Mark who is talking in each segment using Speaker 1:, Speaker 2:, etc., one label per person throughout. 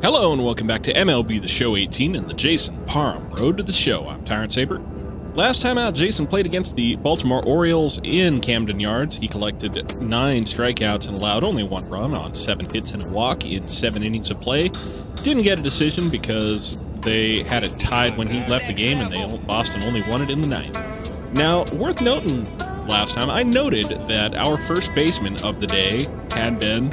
Speaker 1: Hello and welcome back to MLB The Show 18 and the Jason Parham Road to the Show. I'm Tyrant Saber. Last time out, Jason played against the Baltimore Orioles in Camden Yards. He collected 9 strikeouts and allowed only 1 run on 7 hits and a walk in 7 innings of play. Didn't get a decision because they had it tied when he left the game and Boston only won it in the 9th. Now, worth noting, last time I noted that our first baseman of the day had been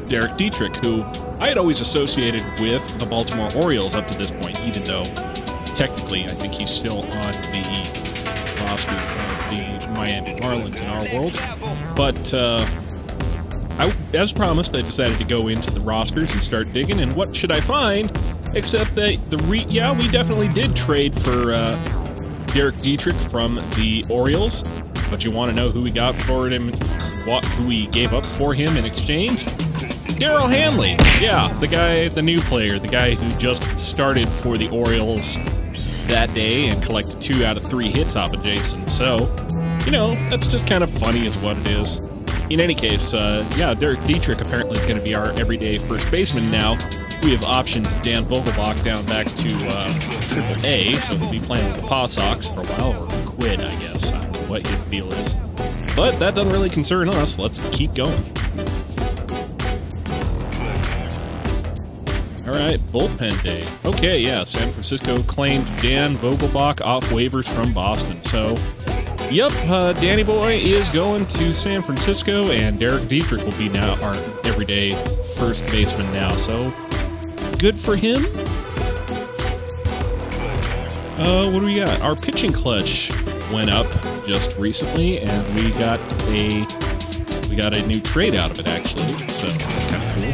Speaker 1: Derek Dietrich, who I had always associated with the Baltimore Orioles up to this point, even though technically I think he's still on the roster of the Miami Marlins in our world. But as promised, I decided to go into the rosters and start digging, and what should I find? Except that we definitely did trade for Derek Dietrich from the Orioles, but you want to know who we got for him, who we gave up for him in exchange? Darryl Hanley, yeah, the new player, the guy who just started for the Orioles that day and collected 2 out of 3 hits off of Jason. So, you know, that's just kind of funny is what it is. In any case, yeah, Derek Dietrich apparently is going to be our everyday first baseman now. We have optioned Dan Vogelbach down back to AAA, so he'll be playing with the Paw Sox for a while, or quit, I guess. I don't know what his deal is. But that doesn't really concern us. Let's keep going. Alright, bullpen day. Okay, yeah, San Francisco claimed Dan Vogelbach off waivers from Boston. So, yep, Danny Boy is going to San Francisco, and Derek Dietrich will be now our everyday first baseman now. So, good for him. What do we got? Our pitching clutch went up just recently, and we got a new trade out of it, actually. So, that's kind of cool.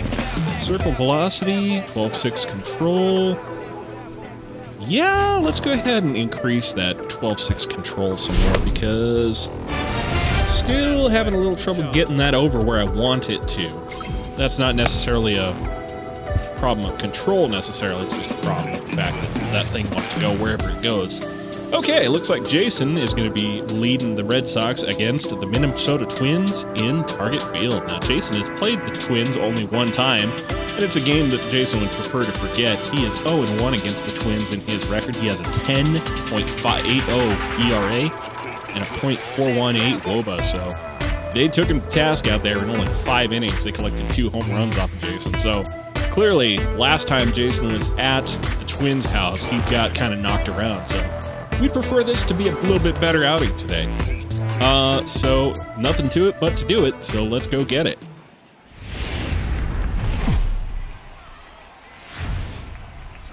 Speaker 1: Circle velocity, 12.6 control. Yeah, let's go ahead and increase that 12.6 control some more, because still having a little trouble getting that over where I want it to. That's not necessarily a problem of control necessarily, it's just a problem of the fact that that thing wants to go wherever it goes. Okay, looks like Jason is going to be leading the Red Sox against the Minnesota Twins in Target Field. Now, Jason has played the Twins only one time, and it's a game that Jason would prefer to forget. He is 0-1 against the Twins in his record. He has a 10.580 ERA and a .418 WOBA, so they took him to task out there in only 5 innings. They collected 2 home runs off of Jason, so clearly, last time Jason was at the Twins' house, he got kind of knocked around, so we'd prefer this to be a little bit better outing today. So nothing to it but to do it, so let's go get it.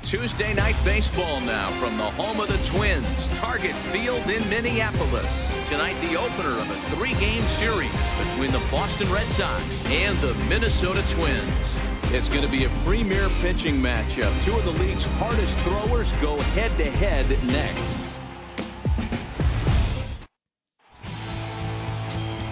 Speaker 2: Tuesday night baseball now from the home of the Twins, Target Field in Minneapolis. Tonight, the opener of a 3-game series between the Boston Red Sox and the Minnesota Twins. It's going to be a premier pitching matchup. 2 of the league's hardest throwers go head-to-head next.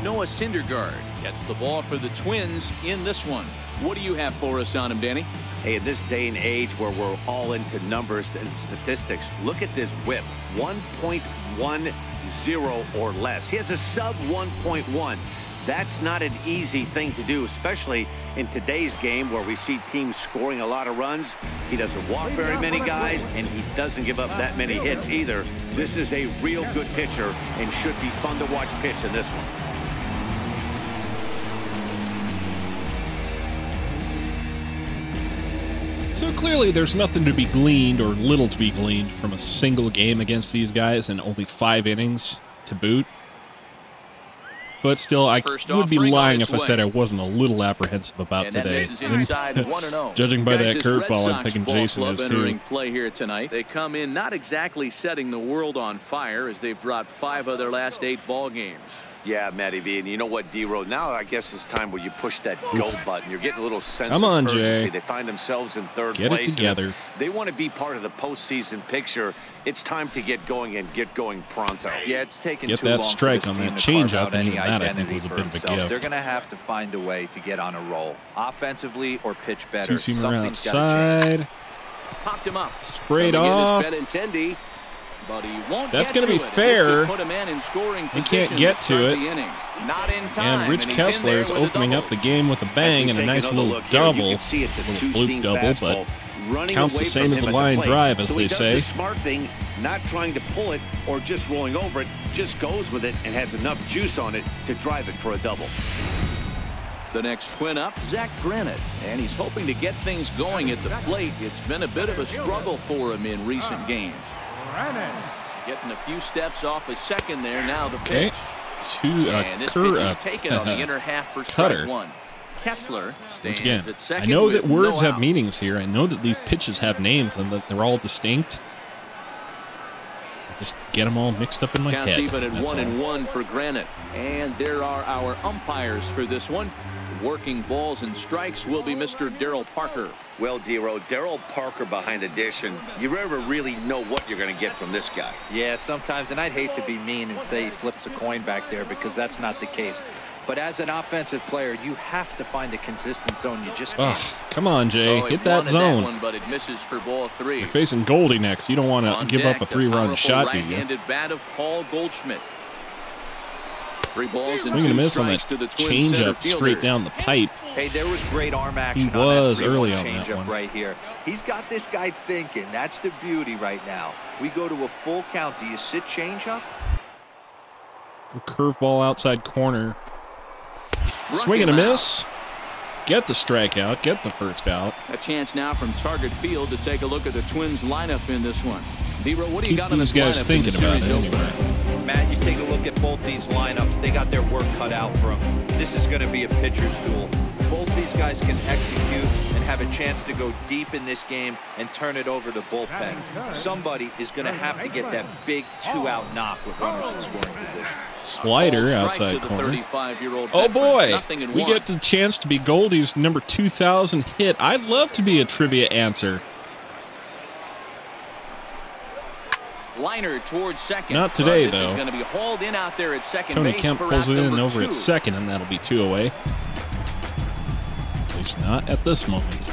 Speaker 2: Noah Syndergaard gets the ball for the Twins in this one. What do you have for us on him, Danny?
Speaker 3: Hey, in this day and age where we're all into numbers and statistics, look at this whip, 1.10 or less. He has a sub 1.1. That's not an easy thing to do, especially in today's game where we see teams scoring a lot of runs. He doesn't walk very many guys, and he doesn't give up that many hits either. This is a real good pitcher and should be fun to watch pitch in this one.
Speaker 1: So clearly there's nothing to be gleaned, or little to be gleaned, from a single game against these guys and only 5 innings to boot. But still, I would be lying if I said I wasn't a little apprehensive about today. Judging by that curveball, I'm thinking Jason is too.
Speaker 2: Play here tonight. They come in not exactly setting the world on fire, as they've dropped 5 of their last 8 ball games.
Speaker 3: Yeah, Matty V, and you know what, D-Row, now I guess it's time where you push that go button. You're getting a little sense
Speaker 1: of urgency.
Speaker 3: Jay. They find themselves in 3rd place.
Speaker 1: Get it together.
Speaker 3: They want to be part of the postseason picture. It's time to get going and get going pronto.
Speaker 4: Yeah, it's taken
Speaker 1: get
Speaker 4: too
Speaker 1: that
Speaker 4: long
Speaker 1: strike
Speaker 4: for
Speaker 1: on
Speaker 4: this
Speaker 1: that
Speaker 4: team to
Speaker 1: changeup, and even that I think was a bit of a
Speaker 4: himself.
Speaker 1: gift.
Speaker 4: They're going to have to find a way to get on a roll, offensively or pitch better.
Speaker 1: 2-seamer outside.
Speaker 2: Popped him up.
Speaker 1: Sprayed off.
Speaker 2: But he won't.
Speaker 1: That's going to be fair. He can't get to it.
Speaker 2: Not in time.
Speaker 1: And Rich Kessler is opening up the game with a bang and a nice little double. A little bloop double, but
Speaker 3: running
Speaker 1: Counts
Speaker 3: away
Speaker 1: the same
Speaker 3: from
Speaker 1: as a
Speaker 3: him at
Speaker 1: line
Speaker 3: the plate.
Speaker 1: drive, as
Speaker 3: so
Speaker 1: they
Speaker 3: he does
Speaker 1: say.
Speaker 3: the smart thing, not trying to pull it or just rolling over it, just goes with it and has enough juice on it to drive it for a double.
Speaker 2: The next twin up, Zach Granite, and he's hoping to get things going at the plate. It's been a bit of a struggle for him in recent games. Getting a few steps off a second there. Now the pitch.
Speaker 1: And
Speaker 2: this pitch is taken on the inner half for strike one. Kessler stands at second.
Speaker 1: I know that
Speaker 2: with
Speaker 1: words
Speaker 2: no
Speaker 1: have
Speaker 2: outs.
Speaker 1: meanings here. I know that these pitches have names and that they're all distinct. I just get them all mixed up in my
Speaker 2: Counts
Speaker 1: head.
Speaker 2: even at
Speaker 1: That's
Speaker 2: 1-1 for Granite. And there are our umpires for this one. Working balls and strikes will be Mr. Darryl Parker.
Speaker 3: Well, Dero, Darryl Parker behind the dish, and you never really know what you're going to get from this guy.
Speaker 4: Yeah, sometimes, and I'd hate to be mean and say he flips a coin back there because that's not the case. But as an offensive player, you have to find a consistent zone. You just can't.
Speaker 1: Come on, Jay. Hit that zone.
Speaker 2: That one, but it misses for ball 3.
Speaker 1: You're facing Goldie next. You don't want to give up a 3-run shot, do you?
Speaker 2: Right-handed bat of Paul Goldschmidt. 3 balls and
Speaker 1: Swing and a
Speaker 2: 2
Speaker 1: miss on
Speaker 2: strikes
Speaker 1: that
Speaker 2: to the Twins center
Speaker 1: changeup
Speaker 2: fielder.
Speaker 1: straight down the pipe.
Speaker 4: Hey, there was great arm action.
Speaker 1: He was
Speaker 4: on that
Speaker 1: early on that
Speaker 4: changeup
Speaker 1: one.
Speaker 4: right here. He's got this guy thinking. That's the beauty right now. We go to a full count. Do you sit changeup?
Speaker 1: Curveball outside corner. Swing and a miss. Get the strikeout. Get the first out.
Speaker 2: A chance now from Target Field to take a look at the Twins lineup in this one. Dero, what do you
Speaker 1: Keep
Speaker 2: got on
Speaker 1: these
Speaker 2: this
Speaker 1: guys
Speaker 2: lineup
Speaker 1: thinking
Speaker 2: in the
Speaker 1: about it
Speaker 2: series
Speaker 1: anyway.
Speaker 2: opener?
Speaker 4: Matt, you take a look at both these lineups. They got their work cut out for them. This is going to be a pitcher's duel. Both these guys can execute and have a chance to go deep in this game and turn it over to bullpen. Somebody is going to have to get that big 2-out knock with runners in scoring position.
Speaker 1: Slider outside corner. Oh boy, we get the chance to be Goldie's number 2,000 hit. I'd love to be a trivia answer.
Speaker 2: Liner towards second.
Speaker 1: Not today,
Speaker 2: this
Speaker 1: though.
Speaker 2: Is going to be hauled in out there at second
Speaker 1: Tony
Speaker 2: base
Speaker 1: Kemp
Speaker 2: for
Speaker 1: pulls
Speaker 2: route
Speaker 1: it in
Speaker 2: number
Speaker 1: over
Speaker 2: 2.
Speaker 1: at second, and that'll be 2 away. At least not at this moment.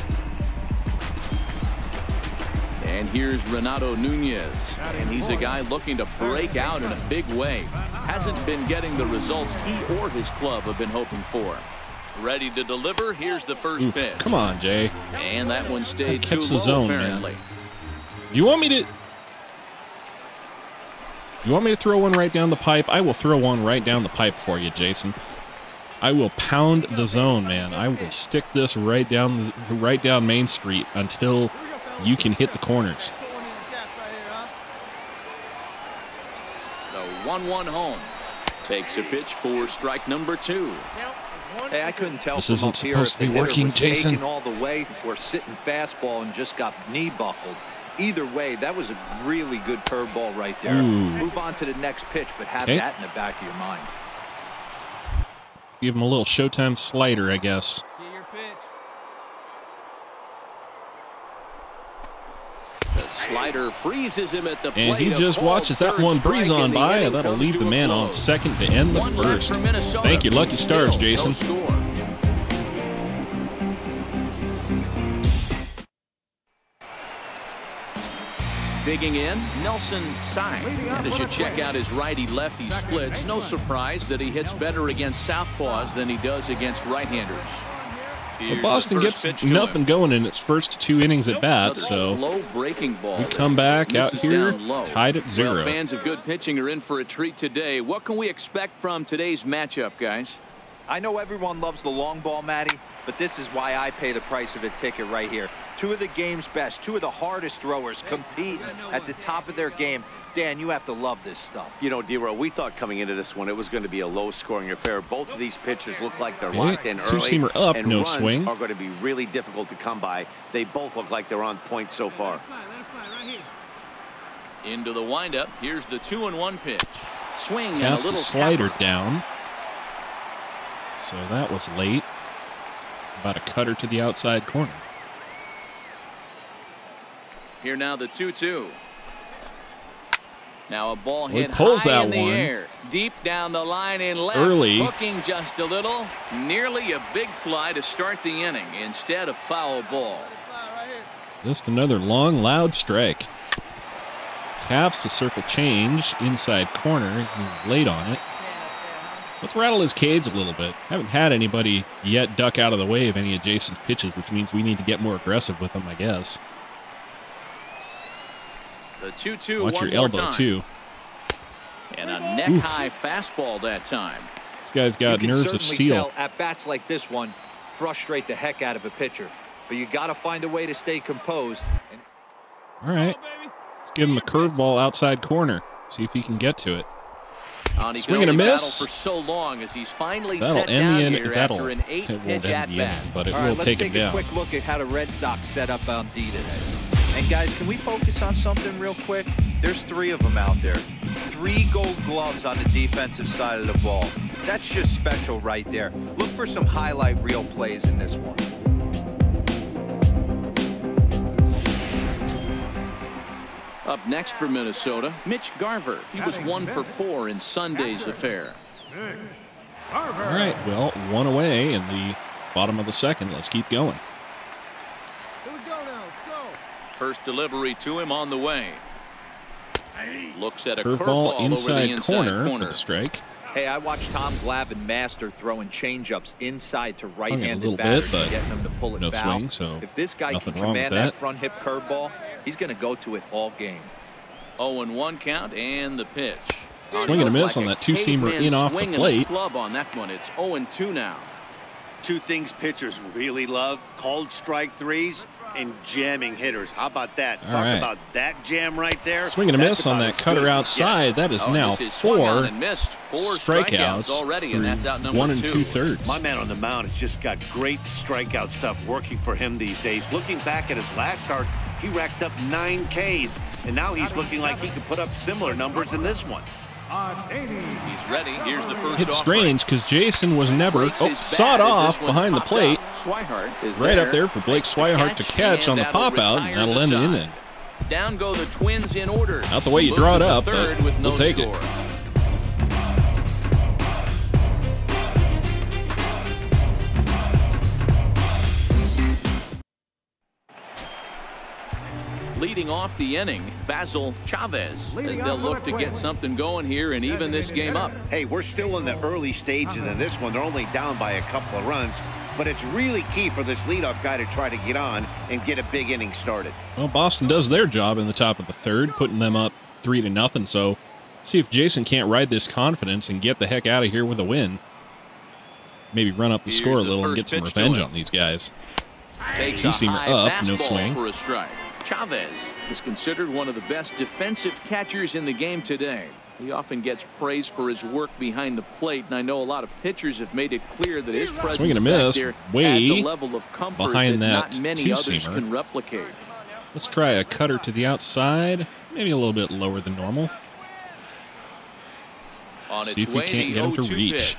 Speaker 2: And here's Renato Nunez, and he's a guy looking to break out in a big way. Hasn't been getting the results he or his club have been hoping for. Ready to deliver. Here's the first pitch.
Speaker 1: Come on, Jay.
Speaker 2: And that one stayed too
Speaker 1: Catch the
Speaker 2: low,
Speaker 1: zone,
Speaker 2: apparently.
Speaker 1: man. Do you want me to? You want me to throw one right down the pipe? I will throw one right down the pipe for you, Jason. I will pound the zone, man. I will stick this right down Main Street until you can hit the corners.
Speaker 2: The 1-1 home. Takes a pitch for strike number 2.
Speaker 4: Hey, I couldn't tell
Speaker 1: This
Speaker 4: from
Speaker 1: isn't
Speaker 4: up here
Speaker 1: supposed
Speaker 4: if
Speaker 1: to be
Speaker 4: the hitter
Speaker 1: working,
Speaker 4: was
Speaker 1: Jason.
Speaker 4: taking all the way or sitting fastball and just got knee buckled. Either way, that was a really good curveball right there.
Speaker 1: Ooh.
Speaker 4: Move on to the next pitch, but have that in the back of your mind.
Speaker 1: Give him a little Showtime slider, I guess.
Speaker 2: The slider freezes him at the plate.
Speaker 1: And he just watches that one breeze on by, and that'll leave the man on second to end the first. Thank you, Lucky Stars, Jason.
Speaker 2: Digging in, Nelson Sai. And as you check out his righty-lefty splits, no surprise that he hits better against southpaws than he does against right-handers.
Speaker 1: Well, Boston gets nothing going in its first 2 innings at bat, so
Speaker 2: slow breaking ball.
Speaker 1: we come back out here tied at 0.
Speaker 2: Well, fans of good pitching are in for a treat today. What can we expect from today's matchup, guys?
Speaker 4: I know everyone loves the long ball, Matty, but this is why I pay the price of a ticket right here. 2 of the game's best, 2 of the hardest throwers competing at the top of their game. Dan, you have to love this stuff.
Speaker 3: You know, D-Row, we thought coming into this one it was going to be a low-scoring affair. Both of these pitchers look like they're locked in early.
Speaker 1: Two-seamer up,
Speaker 3: and
Speaker 1: no
Speaker 3: runs
Speaker 1: swing.
Speaker 3: are going to be really difficult to come by. They both look like they're on point so far.
Speaker 2: Into the windup. Here's the 2-1 pitch. Swing and a
Speaker 1: Taps
Speaker 2: little
Speaker 1: the slider
Speaker 2: tap.
Speaker 1: down. So that was late. About a cutter to the outside corner.
Speaker 2: Here now the 2-2. Now a ball
Speaker 1: Well, he
Speaker 2: hit
Speaker 1: pulls
Speaker 2: high
Speaker 1: that
Speaker 2: in the
Speaker 1: one.
Speaker 2: air. Deep down the line in left.
Speaker 1: Early.
Speaker 2: Hooking just a little. Nearly a big fly to start the inning instead of foul ball.
Speaker 1: Just another long, loud strike. Taps the circle change inside corner. He's late on it. Let's rattle his cage a little bit. Haven't had anybody yet duck out of the way of any of Jason's pitches, which means we need to get more aggressive with him, I guess.
Speaker 2: The 2-2.
Speaker 1: Watch your elbow, too.
Speaker 2: And a neck-high fastball that time.
Speaker 1: This guy's got nerves of steel.
Speaker 4: At bats like this one frustrate the heck out of a pitcher, but you got to find a way to stay composed.
Speaker 1: All right, let's give him a curveball outside corner. See if he can get to it. Swing and a miss.
Speaker 2: For so long as he's finally
Speaker 1: that'll
Speaker 2: set
Speaker 1: end
Speaker 2: down
Speaker 1: the inning.
Speaker 2: here
Speaker 1: That'll
Speaker 2: after an 8-pitch at bat.
Speaker 1: But it will take him down.
Speaker 4: Let's take a quick look at how the Red Sox set up on D today. And guys, can we focus on something real quick? There's 3 of them out there. 3 gold gloves on the defensive side of the ball. That's just special right there. Look for some highlight reel plays in this one.
Speaker 2: Up next for Minnesota, Mitch Garver. He was 1 for 4 in Sunday's affair.
Speaker 1: All right, well, 1 away in the bottom of the second. Let's keep going.
Speaker 5: Here we go now. Let's go.
Speaker 2: First delivery to him on the way. Looks at a
Speaker 1: curveball inside
Speaker 2: over the
Speaker 1: corner for the strike.
Speaker 4: Hey, I watched Tom Glavine master throwing changeups inside to right-handed
Speaker 1: batters,
Speaker 4: and getting them to pull it
Speaker 1: no
Speaker 4: foul.
Speaker 1: swing, so
Speaker 4: if this guy can
Speaker 1: nothing wrong with
Speaker 4: command
Speaker 1: that.
Speaker 4: that front hip curveball, he's going to go to it all game.
Speaker 2: 0-1 count and the pitch.
Speaker 1: Swing and a miss on that two-seamer in off the plate.
Speaker 2: Club on that one. It's 0-2 now.
Speaker 3: 2 things pitchers really love: called strike threes and jamming hitters. How about that?
Speaker 1: All
Speaker 3: Talk
Speaker 1: right.
Speaker 3: about that jam right there.
Speaker 1: Swing and a miss on that cutter outside. That is now 4 strikeouts
Speaker 2: already, and that's out number
Speaker 1: 1
Speaker 2: 2.
Speaker 1: 2/3.
Speaker 3: My man on the mound has just got great strikeout stuff working for him these days. Looking back at his last start, he racked up 9 Ks, and now he's looking like he could put up similar numbers in this one.
Speaker 2: He's ready. Here's the first.
Speaker 1: It's strange because Jason was never sawed off behind the plate. Right up there for Blake Swihart to catch on the pop out, and that'll end the inning.
Speaker 2: Down go the Twins in order.
Speaker 1: Not the way you draw it up, but we'll take it.
Speaker 2: Leading off the inning, Basil Chavez, as they'll look to get something going here and even this game up.
Speaker 3: Hey, we're still in the early stages of this one. They're only down by a couple of runs, but it's really key for this leadoff guy to try to get on and get a big inning started.
Speaker 1: Well, Boston does their job in the top of the third, putting them up 3-0. So see if Jason can't ride this confidence and get the heck out of here with a win. Maybe run up the score a little and get some revenge on these guys. Two-seamer up, no swing.
Speaker 2: For a strike. Chavez is considered one of the best defensive catchers in the game today. He often gets praise for his work behind the plate, and I know a lot of pitchers have made it clear that his presence
Speaker 1: swing and a miss,
Speaker 2: back there
Speaker 1: way
Speaker 2: adds a level of comfort
Speaker 1: behind
Speaker 2: that
Speaker 1: that
Speaker 2: not many others
Speaker 1: two-seamer.
Speaker 2: can replicate.
Speaker 1: Let's try a cutter to the outside, maybe a little bit lower than normal.
Speaker 2: On
Speaker 1: See
Speaker 2: its
Speaker 1: if we
Speaker 2: way,
Speaker 1: can't
Speaker 2: the
Speaker 1: get him to
Speaker 2: 0-2
Speaker 1: reach.
Speaker 2: pitch.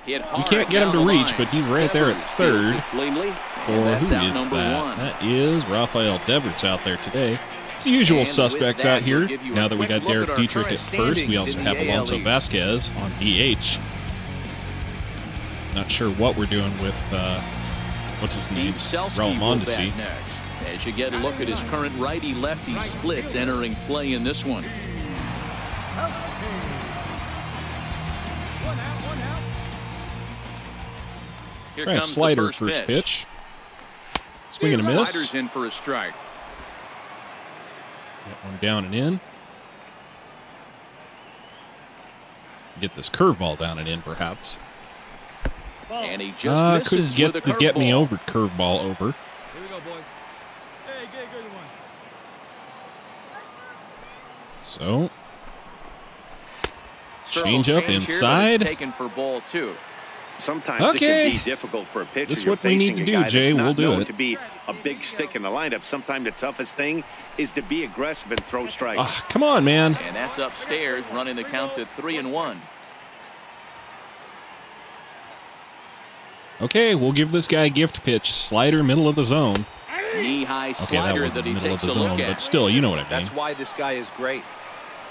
Speaker 2: Hit
Speaker 1: We
Speaker 2: hard
Speaker 1: can't get him
Speaker 2: down
Speaker 1: to
Speaker 2: the
Speaker 1: reach,
Speaker 2: line.
Speaker 1: but he's right there at
Speaker 2: Devers
Speaker 1: third.
Speaker 2: fields it cleanly,
Speaker 1: For
Speaker 2: and
Speaker 1: who
Speaker 2: that's
Speaker 1: is
Speaker 2: out number
Speaker 1: that?
Speaker 2: 1.
Speaker 1: That is Rafael Devers out there today. It's the usual
Speaker 2: And
Speaker 1: suspects
Speaker 2: with that,
Speaker 1: out here.
Speaker 2: we'll give you a
Speaker 1: Now that we
Speaker 2: quick
Speaker 1: got
Speaker 2: look
Speaker 1: Derek
Speaker 2: at our
Speaker 1: Dietrich
Speaker 2: current
Speaker 1: at first, we
Speaker 2: standings
Speaker 1: also
Speaker 2: in
Speaker 1: have
Speaker 2: the AL
Speaker 1: Alonso
Speaker 2: East.
Speaker 1: Vasquez on DH. Not sure what we're doing with, what's his name? Raul Mondesi.
Speaker 2: Next, as you get a look at his current righty-lefty splits entering play in this one. Here
Speaker 1: Try a
Speaker 2: comes the
Speaker 1: slider first pitch. Swing and a miss.
Speaker 2: Sliders in for a strike.
Speaker 1: Get one down and in. Get this curveball down and in, perhaps.
Speaker 2: And he just misses
Speaker 1: couldn't get
Speaker 2: with
Speaker 1: the
Speaker 2: a
Speaker 1: get me
Speaker 2: curveball.
Speaker 1: over curveball over.
Speaker 5: Here we go, boys. Hey, get a good one.
Speaker 1: So,
Speaker 2: Servo
Speaker 1: change up
Speaker 2: here, but it's
Speaker 1: inside.
Speaker 2: taken for ball 2.
Speaker 3: Sometimes
Speaker 1: Okay.
Speaker 3: it can be difficult for a pitcher.
Speaker 1: This is
Speaker 3: You're
Speaker 1: what we need
Speaker 3: facing
Speaker 1: to
Speaker 3: a
Speaker 1: do,
Speaker 3: guy
Speaker 1: Jay.
Speaker 3: that's
Speaker 1: We'll
Speaker 3: not
Speaker 1: do
Speaker 3: known
Speaker 1: it.
Speaker 3: to be a big stick in the lineup. Sometimes the toughest thing is to be aggressive and throw strikes.
Speaker 1: Ah, come on, man.
Speaker 2: And that's upstairs, running the count to 3-1.
Speaker 1: Okay, we'll give this guy a gift pitch. Slider, middle of the zone.
Speaker 2: Knee-high
Speaker 1: Okay, that
Speaker 2: slider
Speaker 1: wasn't
Speaker 2: that he
Speaker 1: middle of
Speaker 2: takes
Speaker 1: the
Speaker 2: a look
Speaker 1: zone,
Speaker 2: at.
Speaker 1: but still, you know what I mean.
Speaker 4: That's why this guy is great.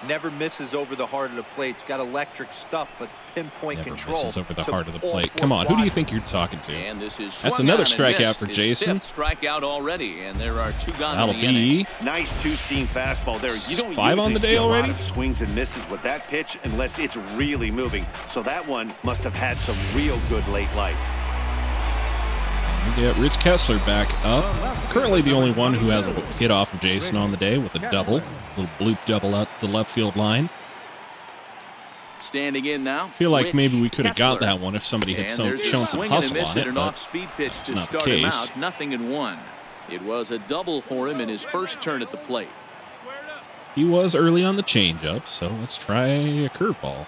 Speaker 4: Never misses over the heart of the plate. It's got electric stuff, but pinpoint
Speaker 1: Never
Speaker 4: control.
Speaker 1: misses over the heart of the plate. Come on, who do you think you're talking to?
Speaker 2: And this is
Speaker 1: That's another strikeout for Jason.
Speaker 2: Strikeout already, and there are 2 gone.
Speaker 1: That'll be
Speaker 3: nice 2-seam fastball there. You don't
Speaker 1: 5 on the day already.
Speaker 3: A lot of swings and misses with that pitch unless it's really moving. So that one must have had some real good late life.
Speaker 1: We get Rich Kessler back up. Currently the only one who has a hit off of Jason on the day with a double. Little bloop double out the left field line.
Speaker 2: Standing in now.
Speaker 1: I feel like maybe we could have got that one if somebody had shown some hustle on it, but that's not the case.
Speaker 2: Nothing in 1. It was a double for him in his first turn at the plate.
Speaker 1: He was early on the changeup, so let's try a curveball.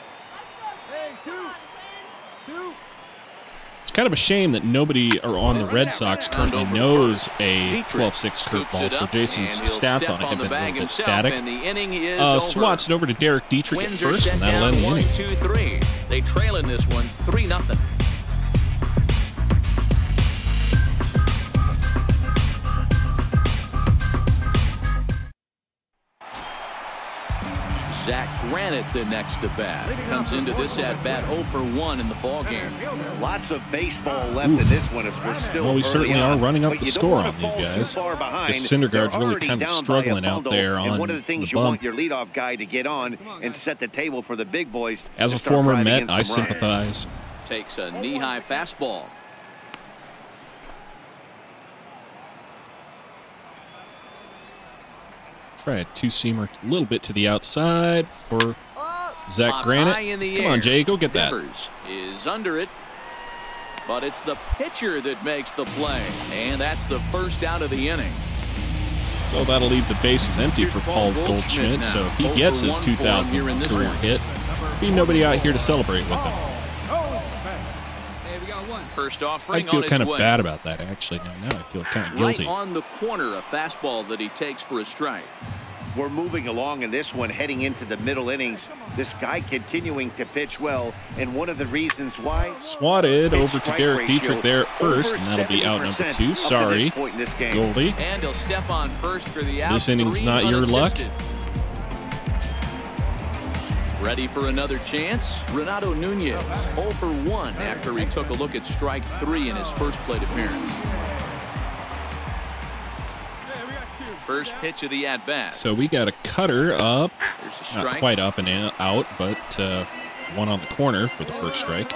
Speaker 1: It's kind of a shame that nobody on the Red Sox currently knows a 12-6 curveball, so Jason's stats on it have been a little bit static. Swats it over to Derek Dietrich at first, and that'll end the inning.
Speaker 2: 1-2-3. They trail in this one 3-0. Zach Granite, the next to bat, comes into this at bat 0 for 1 in the ball game.
Speaker 3: Lots of baseball left in this one as we're still.
Speaker 1: Well, we certainly are running up the score on these guys.
Speaker 3: This
Speaker 1: Syndergaard's really kind of struggling out there on
Speaker 3: one of the things you want your leadoff guy to get on and set the table for the big boys.
Speaker 1: As a former Met, I sympathize.
Speaker 2: Takes a knee-high fastball.
Speaker 1: Try a 2-seamer a little bit to the outside for Zach Granite. Come on, Jay, go get that.
Speaker 2: Is under it, but it's the pitcher that makes the play, and that's the first out of the inning.
Speaker 1: So that'll leave the bases empty for Paul Goldschmidt, so he gets his 2,000th career hit. Be nobody out here to celebrate with him.
Speaker 2: First offering.
Speaker 1: I feel kind of bad about that, actually. Now I feel kind of guilty.
Speaker 2: Right on the corner, a fastball that he takes for a strike.
Speaker 3: We're moving along in this one, heading into the middle innings. This guy continuing to pitch well, and one of the reasons why.
Speaker 1: Swatted over to Derek Dietrich there at first, and that'll be out number 2. Sorry, Goldie.
Speaker 2: And he'll step on first for the out.
Speaker 1: This inning's not your luck.
Speaker 2: Ready for another chance? Renato Nunez, 0 for 1 after he took a look at strike 3 in his first plate appearance. First pitch of the at-bat.
Speaker 1: So we got a cutter up, not quite up and out, but one on the corner for the first strike.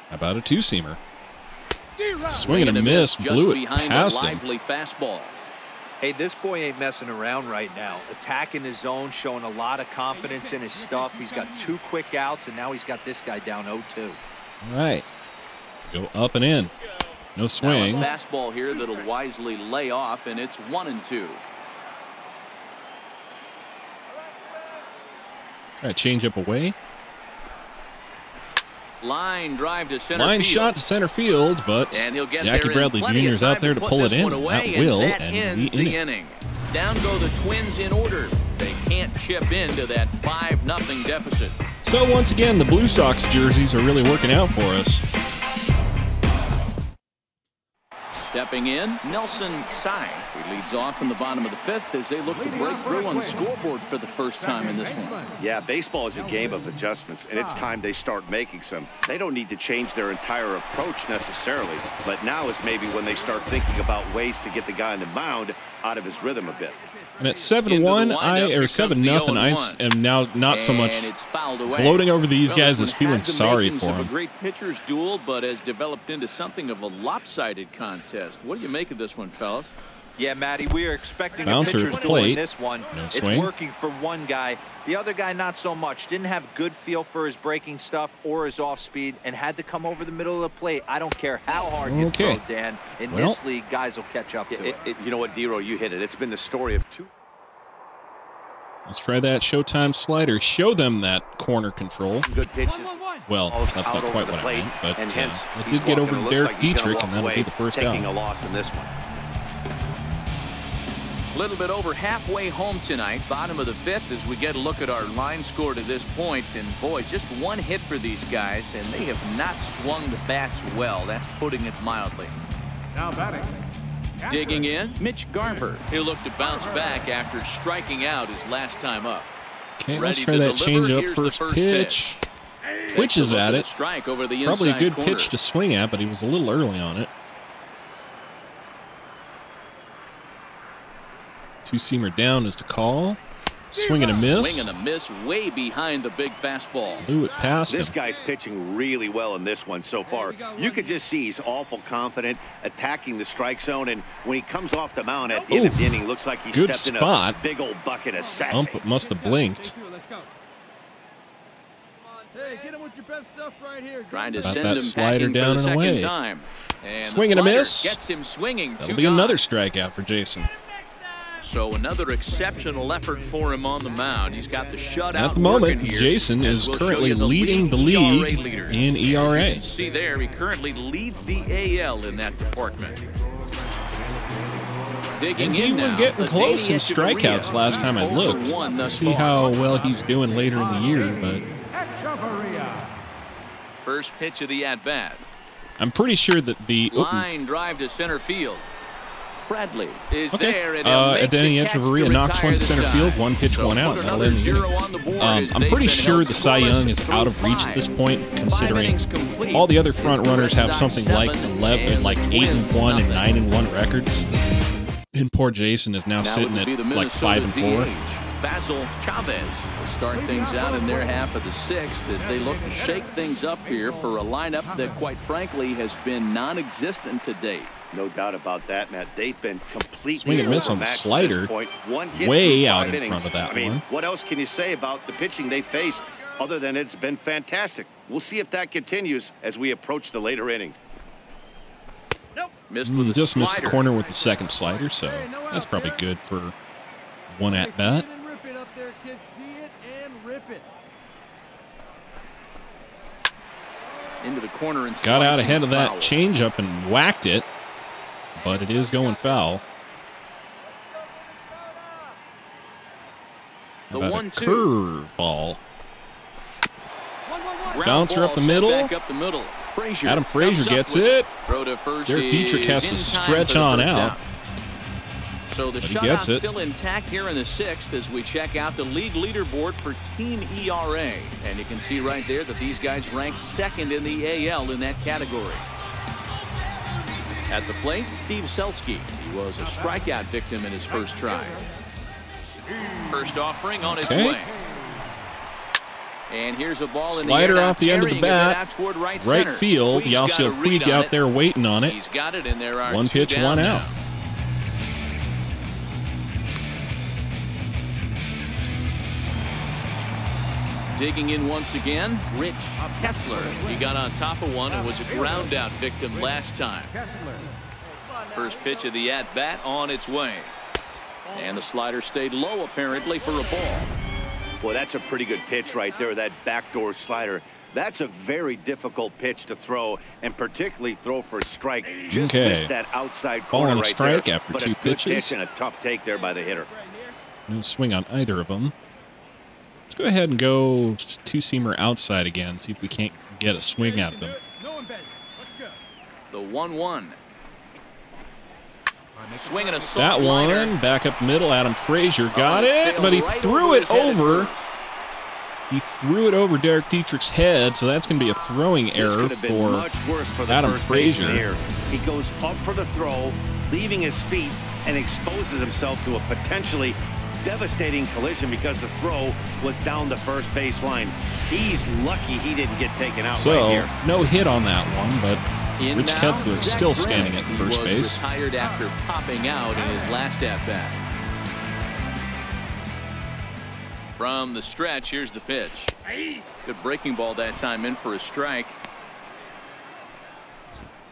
Speaker 1: How about a 2-seamer? Swing and a miss, blew it past him.
Speaker 2: Fastball.
Speaker 4: Hey, this boy ain't messing around right now. Attacking his zone, showing a lot of confidence in his stuff. He's got 2 quick outs, and now he's got this guy down 0-2.
Speaker 1: All right. Go up and in. No swing.
Speaker 2: Now a fastball here that'll wisely lay off, and it's 1-2.
Speaker 1: All right, change up away.
Speaker 2: Line drive to center
Speaker 1: Line
Speaker 2: field.
Speaker 1: shot to center field, but Jackie Bradley Jr. is out there to pull it in. That will end the inning.
Speaker 2: Down go the Twins in order. They can't chip into that 5-0 deficit.
Speaker 1: So once again, the Blue Sox jerseys are really working out for us.
Speaker 2: Stepping in, Nelson Sai. He leads off in the bottom of the 5th as they look to break through on the scoreboard for the first time in this one.
Speaker 3: Yeah, baseball is a game of adjustments, and it's time they start making some. They don't need to change their entire approach necessarily, but now is maybe when they start thinking about ways to get the guy on the mound out of his rhythm a bit.
Speaker 1: And at 7-1, or 7-0, I am now not so much gloating over these guys as feeling sorry for them.
Speaker 2: A great pitcher's duel, but has developed into something of a lopsided contest. What do you make of this one, fellas?
Speaker 4: Yeah, Matty, we are expecting
Speaker 1: Bouncer
Speaker 4: a pitcher's duel in this one.
Speaker 1: No
Speaker 4: it's
Speaker 1: swing.
Speaker 4: Working for one guy. The other guy, not so much. Didn't have good feel for his breaking stuff or his off speed and had to come over the middle of the plate. I don't care how hard you throw, Dan. In this league, guys will catch up to it.
Speaker 3: You know what, D-Row, you hit it. It's been the story of 2.
Speaker 1: Let's try that Showtime slider. Show them that corner control.
Speaker 3: Good pitches.
Speaker 1: Well, that's not quite what I meant, but it did get over to Derek Dietrich, and that'll be the first out.
Speaker 3: Taking a loss in this one.
Speaker 2: A little bit over halfway home tonight, bottom of the 5th, as we get a look at our line score to this point. And boy, just 1 hit for these guys, and they have not swung the bats well. That's putting it mildly.
Speaker 5: Now batting,
Speaker 2: Digging in, Mitch Garver. He'll look to bounce back after striking out his last time up.
Speaker 1: Okay, let's try that change up first pitch. Twitches at it. Probably a good pitch to swing at, but he was a little early on it. Two-seamer down is the call. Swing and a miss.
Speaker 2: Swing and a miss way behind the big fastball.
Speaker 1: Blew it past him.
Speaker 3: This guy's pitching really well in this one so far. You could just see he's awful confident, attacking the strike zone, and when he comes off the mound at the end of the inning, looks like he stepped in a big old bucket of sassy.
Speaker 1: Ump must have blinked.
Speaker 5: Hey, get him with your best stuff right here.
Speaker 2: Trying to
Speaker 1: Got
Speaker 2: send
Speaker 1: that
Speaker 2: him
Speaker 1: slider
Speaker 2: packing
Speaker 1: down
Speaker 2: for the
Speaker 1: and away.
Speaker 2: second time. And
Speaker 1: Swing and a miss.
Speaker 2: Gets him swinging.
Speaker 1: That'll be another strikeout for Jason.
Speaker 2: So another exceptional effort for him on the mound. He's got the shutout.
Speaker 1: At the moment,
Speaker 2: here,
Speaker 1: Jason is currently leading the league in ERA.
Speaker 2: As you can see there, he currently leads the AL in that department.
Speaker 1: And he was getting close in strikeouts last time I looked. We'll see how well he's doing later in the year, but
Speaker 2: first pitch of the at-bat.
Speaker 1: I'm pretty sure that the
Speaker 2: line drive to center field. Bradley is there.
Speaker 1: Denny Echeverria knocks one to center field, one pitch, one out. That'll end the inning. I'm pretty sure the Cy Young is out of reach at this point, considering all the other front runners have something like 8-1 and 9-1 records. And poor Jason is now sitting at like 5-4.
Speaker 2: Basil Chavez will start things out in their half of the sixth as they look to shake things up here for a lineup that, quite frankly, has been non-existent to date.
Speaker 3: No doubt about that, Matt. They've been completely
Speaker 1: swing and miss on the slider, way out in front of that one.
Speaker 3: What else can you say about the pitching they faced other than it's been fantastic? We'll see if that continues as we approach the later inning.
Speaker 2: Missed with
Speaker 1: just missed the corner with the second slider, so that's probably good for one at bat.
Speaker 2: Into the corner and
Speaker 1: got out ahead of that changeup and whacked it, but it is going foul.
Speaker 2: The 1-2
Speaker 1: curveball. Bouncer up the middle. Adam Frazier gets it. Derek Dietrich has to stretch on out.
Speaker 2: So the shutout still intact here in the sixth as we check out the league leaderboard for team ERA. And you can see right there that these guys rank second in the AL in that category. At the plate, Steve Selski. He was a strikeout victim in his first try. First offering on its way. And here's a ball in
Speaker 1: slider
Speaker 2: the air,
Speaker 1: off the end of the bat. Right field. Yasiel Puig out there waiting on it.
Speaker 2: He's got it, and there are
Speaker 1: one pitch, one out.
Speaker 2: Digging in once again, Rich Kessler. He got on top of one and was a ground out victim last time. First pitch of the at-bat on its way. And the slider stayed low apparently for a ball.
Speaker 3: Well, that's a pretty good pitch right there, that backdoor slider. That's a very difficult pitch to throw, and particularly throw for a strike. Just missed that outside corner right
Speaker 1: strike
Speaker 3: there.
Speaker 1: After
Speaker 3: but
Speaker 1: two
Speaker 3: a good
Speaker 1: pitches.
Speaker 3: pitch and a tough take there by the hitter.
Speaker 1: No swing on either of them. Let's go ahead and go two-seamer outside again, see if we can't get a swing out of him.
Speaker 2: The 1-1. Swinging a
Speaker 1: that one back up middle. Adam Frazier got it, but he threw it over. He threw it over Derek Dietrich's head, so that's going to be a throwing error for Adam Frazier.
Speaker 3: He goes up for the throw, leaving his feet, and exposes himself to a potentially devastating collision because the throw was down the first baseline. He's lucky he didn't get taken out right here.
Speaker 1: No hit on that one, but Rich Kessler is still standing at first base.
Speaker 2: Retired after popping out in his last at-bat. From the stretch, here's the pitch. Good breaking ball that time, in for a strike.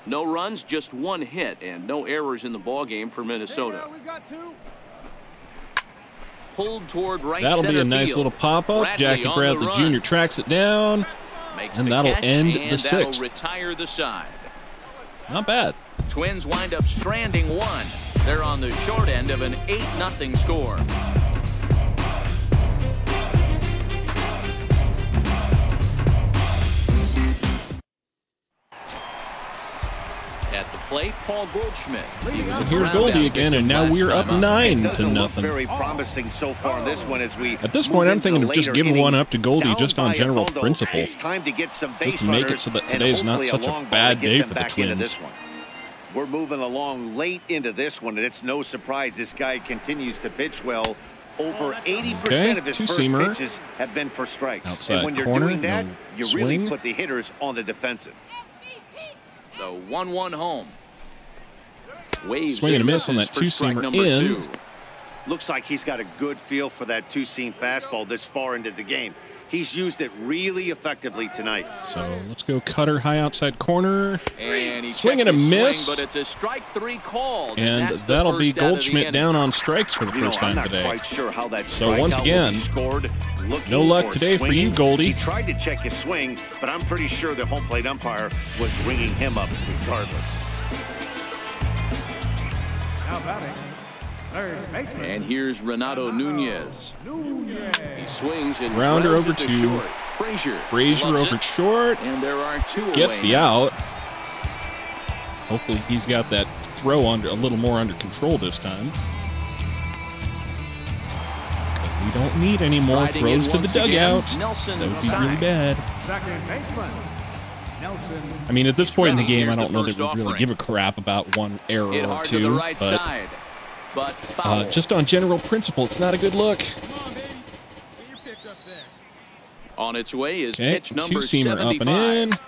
Speaker 2: No runs, just one hit, and no errors in the ballgame for Minnesota. Pulled toward right
Speaker 1: that'll
Speaker 2: center
Speaker 1: be a nice
Speaker 2: field.
Speaker 1: little pop-up. Jackie Bradley Jr. tracks it down, and that'll end the sixth.
Speaker 2: Retire the side.
Speaker 1: Not bad.
Speaker 2: Twins wind up stranding one. They're on the short end of an 8-0 score. At the plate, Paul Goldschmidt.
Speaker 1: So here's Goldie again, and now we're up 9-0.
Speaker 3: Very promising so far in this one as we.
Speaker 1: At this point, I'm thinking of just giving one up to Goldie just on general principle.
Speaker 3: It's time to get some base
Speaker 1: just to make it so that today's not such a bad day for the Twins.
Speaker 3: We're moving along late into this one, and it's no surprise this guy continues to pitch well. Over 80% of his first pitches have been for strikes.
Speaker 1: Outside
Speaker 3: and when you're
Speaker 1: corner,
Speaker 3: doing that,
Speaker 1: no
Speaker 3: you
Speaker 1: swing.
Speaker 3: really put the hitters on the defensive.
Speaker 2: The 1-1 home. Waves
Speaker 1: swing and a miss on that two-seamer in.
Speaker 3: Looks like he's got a good feel for that two-seam fastball this far into the game. He's used it really effectively tonight.
Speaker 1: So let's go cutter high outside corner.
Speaker 2: And he
Speaker 1: swing and a miss.
Speaker 2: But it's a strike 3 called.
Speaker 1: And that'll be Goldschmidt down on strikes for the first time today.
Speaker 3: Quite sure how that
Speaker 1: so once again,
Speaker 3: scored,
Speaker 1: no luck today for you, Goldie.
Speaker 3: He tried to check his swing, but I'm pretty sure the home plate umpire was ringing him up regardless.
Speaker 5: Now batting.
Speaker 2: And here's Renato Nunez. He swings and
Speaker 1: grounder over two.
Speaker 2: Frazier
Speaker 1: over short.
Speaker 2: And there are 2
Speaker 1: gets
Speaker 2: away
Speaker 1: the
Speaker 2: now.
Speaker 1: out. Hopefully he's got that throw under a little more under control this time. We don't need any more throws to the dugout. That would be really bad. I mean, at this point in the game, I don't know that we really give a crap about one error or two, but just on general principle, it's not a good look.
Speaker 2: On its way is pitch number
Speaker 1: two-seamer
Speaker 2: 75.
Speaker 1: up and in.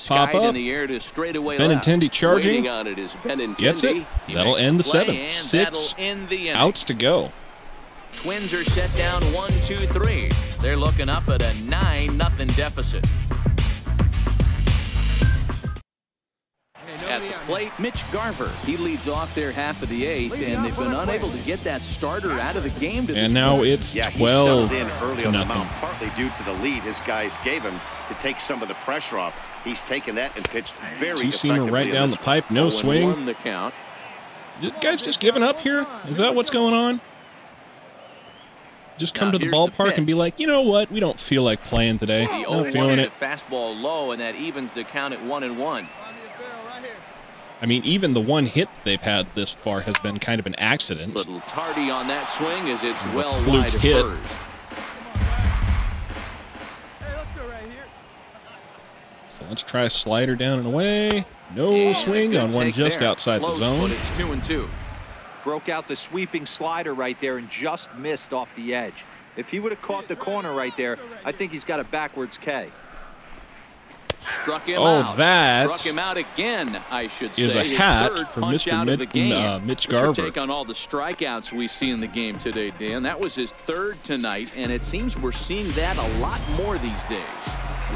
Speaker 1: Pop up.
Speaker 2: In the air to straightaway
Speaker 1: Benintendi charging.
Speaker 2: On it is Benintendi.
Speaker 1: Gets it. That'll end the 7th. 6 outs to go.
Speaker 2: Twins are set down 1-2-3. They're looking up at a 9-0 deficit. At the plate, Mitch Garver. He leads off their half of the 8th, and they've been unable to get that starter out of the game.
Speaker 1: And now it's 12
Speaker 3: in early
Speaker 1: to
Speaker 3: on the
Speaker 1: nothing.
Speaker 3: mound, partly due to the lead his guys gave him to take some of the pressure off. He's taken that and pitched very
Speaker 1: two-seamer right down the pipe, no swing.
Speaker 2: The count.
Speaker 1: You guys just giving up here? Is that what's going on? Just come to the ballpark and be like, you know what? We don't feel like playing today. Not feeling it.
Speaker 2: Fastball low, and that evens the count at 1-1.
Speaker 1: I mean, even the one hit they've had this far has been kind of an accident.
Speaker 2: Little tardy on that swing as it's well
Speaker 1: fluke
Speaker 2: wide of
Speaker 1: hit.
Speaker 2: first.
Speaker 5: Hey, let's go right here.
Speaker 1: So let's try a slider down and away. No swing on one just outside the zone.
Speaker 2: But it's 2-2.
Speaker 4: Broke out the sweeping slider right there and just missed off the edge. If he would have caught the corner right there, I think he's got a backwards K.
Speaker 2: Struck him out.
Speaker 1: That
Speaker 2: struck him out again, I should say.
Speaker 1: Is a hat for Mr. Mitch Garver.
Speaker 2: What's your take on all the strikeouts we see in the game today, Dan? That was his 3rd tonight, and it seems we're seeing that a lot more these days.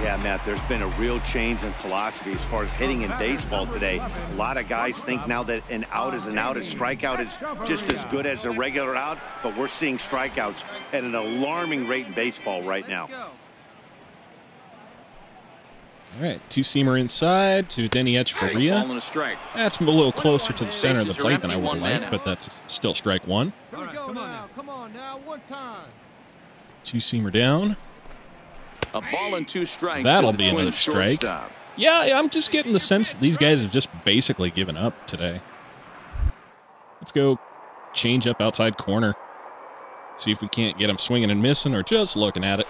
Speaker 3: Yeah, Matt, there's been a real change in philosophy as far as hitting in baseball today. A lot of guys think now that an out is an out, a strikeout is just as good as a regular out, but we're seeing strikeouts at an alarming rate in baseball right now.
Speaker 1: All right, two-seamer inside to Denny Echeverria. That's a little closer to the center of the plate than I would like, but that's still strike 1.
Speaker 5: Come on now, one time.
Speaker 1: Two-seamer down.
Speaker 2: A ball and 2 strikes.
Speaker 1: That'll be another strike. Yeah, I'm just getting the sense that these guys have just basically given up today. Let's go change up outside corner. See if we can't get him swinging and missing or just looking at it.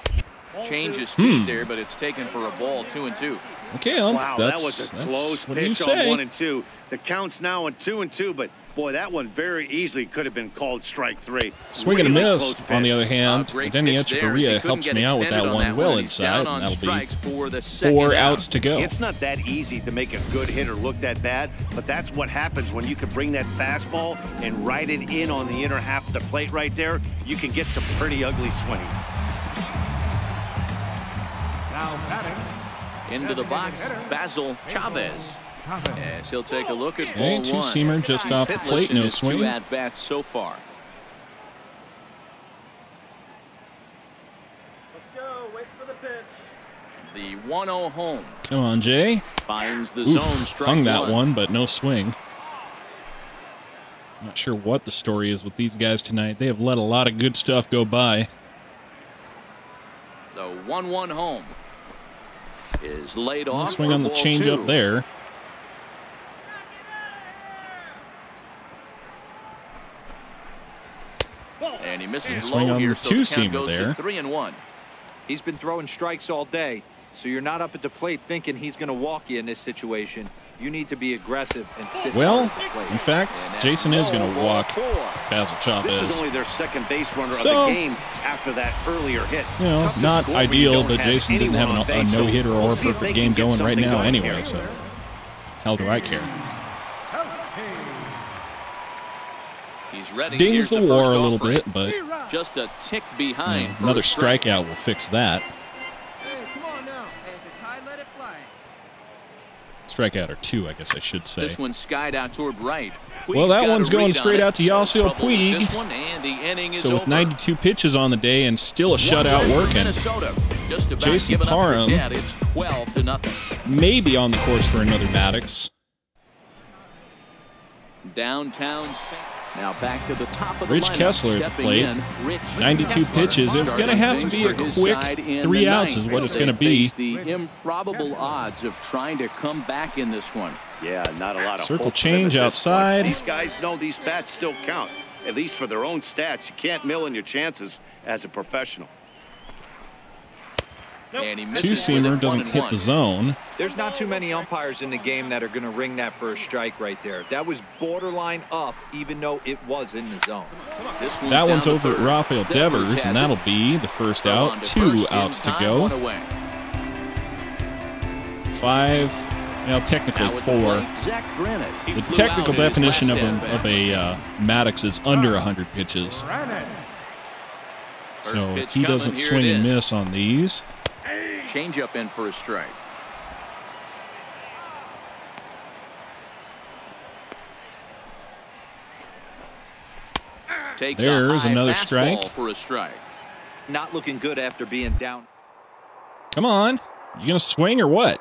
Speaker 2: Change his speed there, but it's taken for a ball. 2-2.
Speaker 1: Okay,
Speaker 3: wow, that was a close pitch on 1-2. The count's now on 2-2, but boy, that one very easily could have been called strike 3.
Speaker 1: Swing and a miss, on the other hand. Denny Echeverria helps me out with that one well inside, and that'll be 4 outs to go.
Speaker 3: It's not that easy to make a good hitter look that bad, but that's what happens when you can bring that fastball and ride it in on the inner half of the plate right there. You can get some pretty ugly swings.
Speaker 5: Now batting.
Speaker 2: Into the box, Basil Chavez. Yes, he'll take a look at ball 1.
Speaker 1: Two-seamer just off the plate, no swing.
Speaker 2: 2 at-bats so far.
Speaker 5: Let's go. Wait for the pitch.
Speaker 2: The 1-0 home.
Speaker 1: Come on, Jay.
Speaker 2: Finds the zone, strike
Speaker 1: hung that
Speaker 2: 1.
Speaker 1: one, but no swing. Not sure what the story is with these guys tonight. They have let a lot of good stuff go by.
Speaker 2: The 1-1 home is laid off.
Speaker 1: Swing on the changeup there.
Speaker 2: And he misses
Speaker 1: Swing
Speaker 2: low
Speaker 1: on
Speaker 2: here,
Speaker 1: the
Speaker 2: so the count
Speaker 1: two-seamer
Speaker 2: goes
Speaker 1: there.
Speaker 2: to 3-1.
Speaker 4: He's been throwing strikes all day, so you're not up at the plate thinking he's going to walk you in this situation. You need to be aggressive and sit
Speaker 1: Well,
Speaker 4: down at the plate.
Speaker 1: in fact, Jason is going to walk Basil
Speaker 3: This is
Speaker 1: Chavez.
Speaker 3: only their second base runner
Speaker 1: So,
Speaker 3: of the game after that earlier hit.
Speaker 1: You know,
Speaker 3: Tough to
Speaker 1: not
Speaker 3: score when you
Speaker 1: ideal,
Speaker 3: don't
Speaker 1: but
Speaker 3: have
Speaker 1: Jason didn't
Speaker 3: anyone
Speaker 1: have
Speaker 3: on
Speaker 1: a
Speaker 3: base, so
Speaker 1: no-hitter or
Speaker 3: we'll
Speaker 1: a
Speaker 3: see if
Speaker 1: perfect
Speaker 3: they
Speaker 1: game
Speaker 3: can get
Speaker 1: going right
Speaker 3: something
Speaker 1: now
Speaker 3: going
Speaker 1: anyway,
Speaker 3: here.
Speaker 1: so hell do I care.
Speaker 2: He's ready.
Speaker 1: Dings the
Speaker 2: Here's
Speaker 1: WAR
Speaker 2: first
Speaker 1: a little
Speaker 2: offering.
Speaker 1: bit, but
Speaker 2: Just a tick behind. for
Speaker 1: another
Speaker 2: a strike.
Speaker 1: strikeout will fix that.
Speaker 5: Hey, come on now. Hey, if it's high, let it fly.
Speaker 1: Strikeout or two, I guess I should say.
Speaker 2: This one skied out toward right.
Speaker 1: Well,
Speaker 2: Puig's
Speaker 1: that
Speaker 2: got
Speaker 1: one's
Speaker 2: a
Speaker 1: going
Speaker 2: read
Speaker 1: straight
Speaker 2: on
Speaker 1: out to
Speaker 2: it. No
Speaker 1: Yasiel
Speaker 2: trouble with
Speaker 1: Puig.
Speaker 2: this one, and the inning is
Speaker 1: So with
Speaker 2: over.
Speaker 1: 92 pitches on the day and still a shutout
Speaker 2: One
Speaker 1: working,
Speaker 2: Minnesota. Just about
Speaker 1: Jason
Speaker 2: giving up for
Speaker 1: Parham
Speaker 2: dead. It's 12-0.
Speaker 1: maybe on the course for another Maddox.
Speaker 2: Downtown. Now back to the top of the
Speaker 1: Rich
Speaker 2: lineup.
Speaker 1: Kessler at the
Speaker 2: Stepping
Speaker 1: plate.
Speaker 2: in, Rich
Speaker 1: 92
Speaker 2: Kessler.
Speaker 1: pitches. It's going to have to be a
Speaker 2: Starting things
Speaker 1: quick
Speaker 2: for his side in
Speaker 1: 3
Speaker 2: the
Speaker 1: outs is
Speaker 2: ninth
Speaker 1: what
Speaker 2: as
Speaker 1: it's
Speaker 2: they
Speaker 1: going to be.
Speaker 2: face the improbable odds of trying to come back in this one.
Speaker 3: Yeah, not a lot of
Speaker 1: Circle
Speaker 3: hope for them
Speaker 1: change
Speaker 3: at this
Speaker 1: outside.
Speaker 3: point. These guys know these bats still count, at least for their own stats. You can't mill in your chances as a professional.
Speaker 2: And he misses with
Speaker 1: Two-seamer
Speaker 2: it,
Speaker 1: doesn't
Speaker 2: 1-1.
Speaker 1: hit the zone.
Speaker 4: There's not too many umpires in the game that are going to ring that first strike right there. That was borderline up, even though it was in the zone.
Speaker 2: This
Speaker 1: That one's
Speaker 2: down to
Speaker 1: over at
Speaker 2: third.
Speaker 1: Rafael Devers,
Speaker 2: has
Speaker 1: and
Speaker 2: it.
Speaker 1: that'll be the first
Speaker 2: Throw on
Speaker 1: out.
Speaker 2: to
Speaker 1: 2
Speaker 2: first in
Speaker 1: outs to
Speaker 2: time, 1
Speaker 1: go.
Speaker 2: away.
Speaker 1: 5, well, technically
Speaker 2: Now with the
Speaker 1: 4.
Speaker 2: plate, Zach Granite. He
Speaker 1: The
Speaker 2: flew
Speaker 1: technical
Speaker 2: out in his
Speaker 1: definition
Speaker 2: last
Speaker 1: of
Speaker 2: at-bat.
Speaker 1: a Maddox is under 100 pitches.
Speaker 2: First
Speaker 1: So
Speaker 2: pitch
Speaker 1: he
Speaker 2: coming,
Speaker 1: doesn't
Speaker 2: here
Speaker 1: swing
Speaker 2: it
Speaker 1: and
Speaker 2: is.
Speaker 1: miss on these.
Speaker 2: Change up in for a strike. Takes
Speaker 1: There's
Speaker 2: a high
Speaker 1: another
Speaker 2: fastball
Speaker 1: strike.
Speaker 2: for a strike.
Speaker 4: Not looking good after being down.
Speaker 1: Come on. You going to swing or what?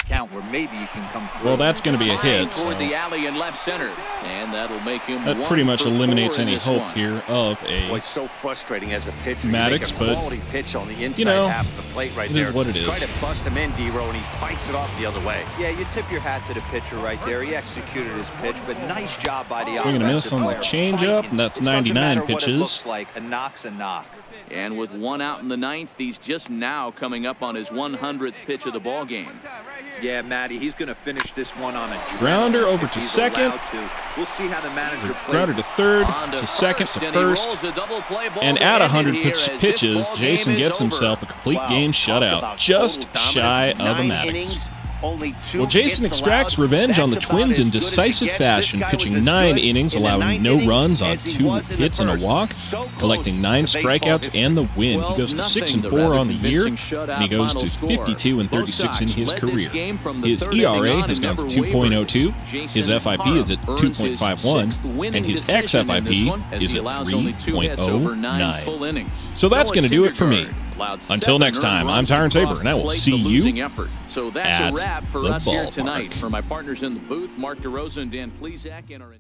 Speaker 4: Count where maybe you can come through.
Speaker 1: Well, that's going to be a
Speaker 2: Line
Speaker 1: hit. So
Speaker 2: toward the alley in left center, and that'll make him
Speaker 1: that
Speaker 2: 1
Speaker 1: pretty much
Speaker 2: for 4
Speaker 1: eliminates
Speaker 2: in
Speaker 1: any
Speaker 2: this
Speaker 1: hope
Speaker 2: one.
Speaker 1: here of
Speaker 3: Boy,
Speaker 1: a.
Speaker 3: it's so frustrating as a pitcher.
Speaker 1: Maddox,
Speaker 3: you make a
Speaker 1: but,
Speaker 3: quality pitch on the inside
Speaker 1: you know,
Speaker 3: half of the plate right
Speaker 1: it
Speaker 3: there.
Speaker 1: is what it is.
Speaker 3: Try to bust him in, D-Row, and he fights it off the other way.
Speaker 4: Yeah, you tip your hat to the pitcher right there. He executed his pitch, but nice job by the
Speaker 1: Swing and a miss
Speaker 4: offensive
Speaker 1: on the
Speaker 4: player.
Speaker 1: changeup,
Speaker 4: Fighting.
Speaker 1: and that's
Speaker 4: It doesn't
Speaker 1: 99
Speaker 4: matter what it
Speaker 1: pitches.
Speaker 4: looks like. A knock's a knock.
Speaker 2: And with 1 out in the 9th, he's just now coming up on his 100th pitch of the ball game.
Speaker 4: Yeah, Matty, he's going to finish this one on a
Speaker 1: Grounder over
Speaker 4: if
Speaker 1: to
Speaker 4: he's
Speaker 1: second.
Speaker 4: allowed to. We'll see how the manager plays.
Speaker 1: Grounder to third,
Speaker 2: On
Speaker 1: to second, to
Speaker 2: and he rolls
Speaker 1: first.
Speaker 2: a double play ball
Speaker 1: And
Speaker 2: to
Speaker 1: at
Speaker 2: end it
Speaker 1: 100
Speaker 2: here as this
Speaker 1: pitches,
Speaker 2: ball
Speaker 1: Jason
Speaker 2: game is
Speaker 1: gets
Speaker 2: over.
Speaker 1: himself a complete
Speaker 3: Wow,
Speaker 1: game
Speaker 3: talk
Speaker 1: shutout,
Speaker 3: about
Speaker 1: just
Speaker 3: total dominance.
Speaker 1: shy of a
Speaker 3: 9
Speaker 1: Maddox.
Speaker 3: innings, only 2
Speaker 1: Well, Jason
Speaker 3: hits
Speaker 1: extracts
Speaker 3: allowed.
Speaker 1: revenge on the
Speaker 3: That's about
Speaker 1: Twins in
Speaker 3: as good as he
Speaker 1: decisive
Speaker 3: gets.
Speaker 1: fashion,
Speaker 3: This guy was
Speaker 1: pitching
Speaker 3: as
Speaker 1: 9
Speaker 3: good
Speaker 1: innings,
Speaker 3: in the
Speaker 1: allowing
Speaker 3: 9th
Speaker 1: no
Speaker 3: inning
Speaker 1: runs on
Speaker 3: as he
Speaker 1: 2
Speaker 3: was in the
Speaker 1: hits and a
Speaker 3: first.
Speaker 1: walk,
Speaker 3: So close
Speaker 1: collecting 9
Speaker 3: to baseball
Speaker 1: strikeouts
Speaker 3: history.
Speaker 1: and the win.
Speaker 2: Well,
Speaker 1: He goes to
Speaker 2: nothing
Speaker 1: 6 and
Speaker 2: the
Speaker 1: 4
Speaker 2: rather
Speaker 1: on the year,
Speaker 2: convincing shutout
Speaker 1: and he goes to
Speaker 2: final score.
Speaker 1: 52 and
Speaker 2: Both
Speaker 1: 36 in
Speaker 2: Sox
Speaker 1: his
Speaker 2: led this
Speaker 1: career.
Speaker 2: game from the
Speaker 1: His
Speaker 2: third inning
Speaker 1: ERA
Speaker 2: on
Speaker 1: has
Speaker 2: and
Speaker 1: gone to
Speaker 2: never wavered.
Speaker 1: 2.02, his
Speaker 2: Jason
Speaker 1: FIP
Speaker 2: Parham
Speaker 1: is at
Speaker 2: earns his
Speaker 1: 2.51,
Speaker 2: 6th winning
Speaker 1: and his
Speaker 2: decision in this
Speaker 1: xFIP
Speaker 2: one as
Speaker 1: is
Speaker 2: he
Speaker 1: at
Speaker 2: allows only 2 hits over 9 full
Speaker 1: 3.09.
Speaker 2: innings.
Speaker 1: So that's
Speaker 2: Noah
Speaker 1: going to do it for me.
Speaker 2: Syndergaard allowed
Speaker 1: Until
Speaker 2: 7
Speaker 1: next
Speaker 2: earned
Speaker 1: time, I'm
Speaker 2: runs to
Speaker 1: Tyrant Saber,
Speaker 2: cross
Speaker 1: and I will
Speaker 2: the plate
Speaker 1: see
Speaker 2: in the
Speaker 1: you
Speaker 2: losing effort. So that's
Speaker 1: at
Speaker 2: a wrap for
Speaker 1: the
Speaker 2: us here
Speaker 1: ballpark.
Speaker 2: tonight. For my partners in the booth, Mark DeRosa and Dan Plezak, and our